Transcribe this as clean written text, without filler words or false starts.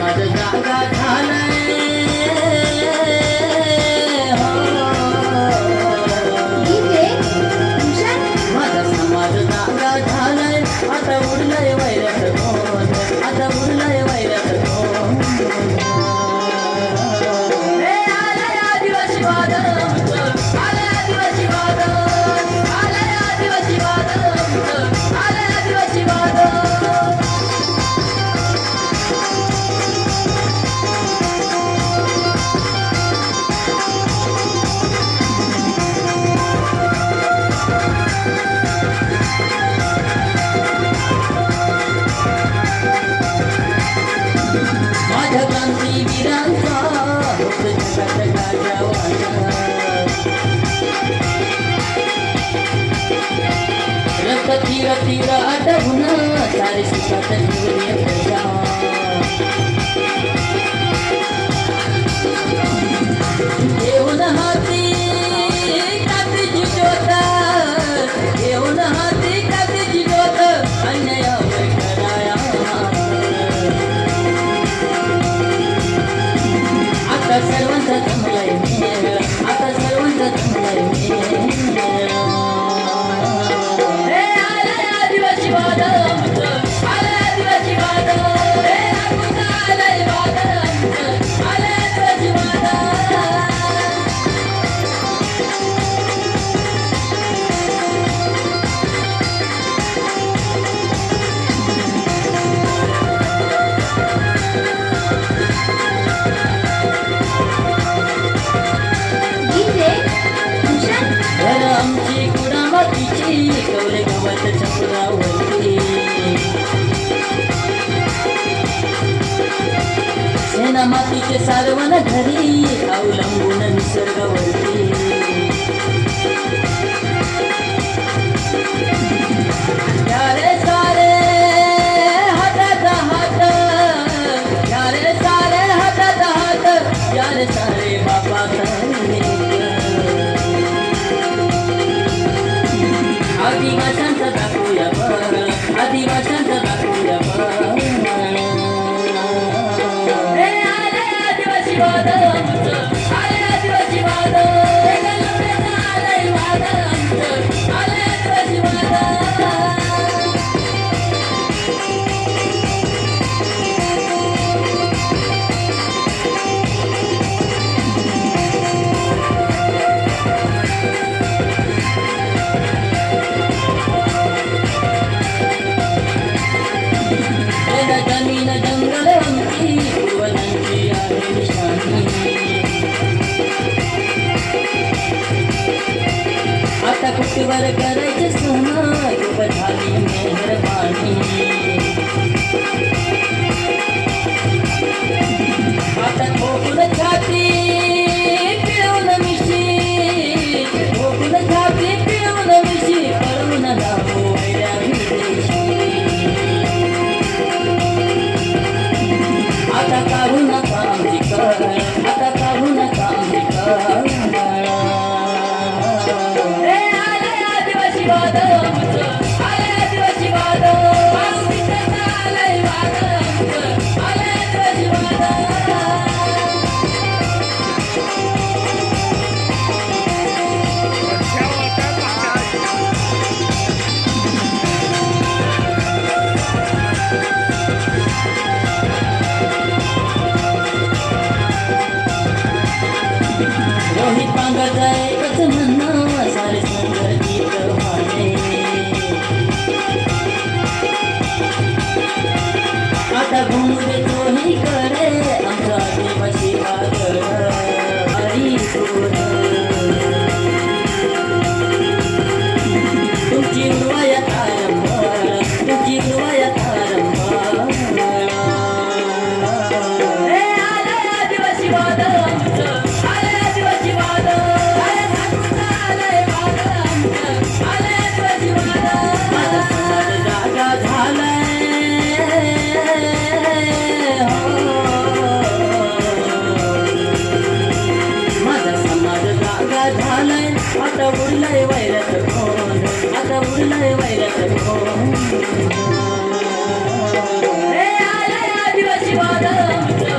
समाज जागा झालाय माझा समाज जागा झालाय आता उडलाय वैरात कोण आता उडलाय वैरात कोण आलाय आदिवासी वादळ आलाय आदिवासी वादळ आलाय आदिवासी वादळ आलाय आदिवासी वादळ माझ्या क्रांतीवीरांचा रक्त तीर तीर आटवून सारे सुखात जीवनीय प्रजा घेऊन हाती कात्रीची ज्योत घेऊन हाती कात्रीची ज्योत अन्यायावर कराया आता सर्वांचा जमलाय मेळ आता सर्वांचा जमलाय मेळ आलाय आदिवासी वादळ आलाय आदिवासी वादळ आलाय वादळ आलाय आदिवासी वादळ आमची कुडामातीची कवले गवत चंद्रावरती सेना मातीचे सारवण घरी अवलंबून निसर्गावरती यारे सारे हातात हात यारे सारे हातात हात यारे सारे बाबा आदिवासांचा दाखवूया बरं आदिवासांचा दाखवूया बरं आलाय आदिवासी वादळ आलाय आदिवासी वादळ आलाय वादळ आलाय आदिवासी वादळ जमीन जंगल आमची पूर्वजांची आहे निशाणी आता कुठवर करायचे सण युग झाली मेहरबानी आता ठोकून छाती पिळून मिशी ठोकून छाती पिळून मिशी करून दाखवू वैऱ्या विदेशी आता काढू नका आमची कर आता काढू नका आमची कर आलाय आदिवासी वादळ आलाय आदिवासी वादळ आलाय वादळ आलाय आदिवासी वादळ रोहित पांगरचा एकच म्हणणं सारे संगीत वाणे आता घुमू देतो ही कडे आमचा आदिवासी वादळ आई तुमची उर्वाया तारंभ तुमची उर्वाया तारंभ आलाय आदिवासी वादळ झालाय आता उडलाय वैरात कोण आता उडलाय वैरात कोण आलाय आदिवासी वादळ मित्र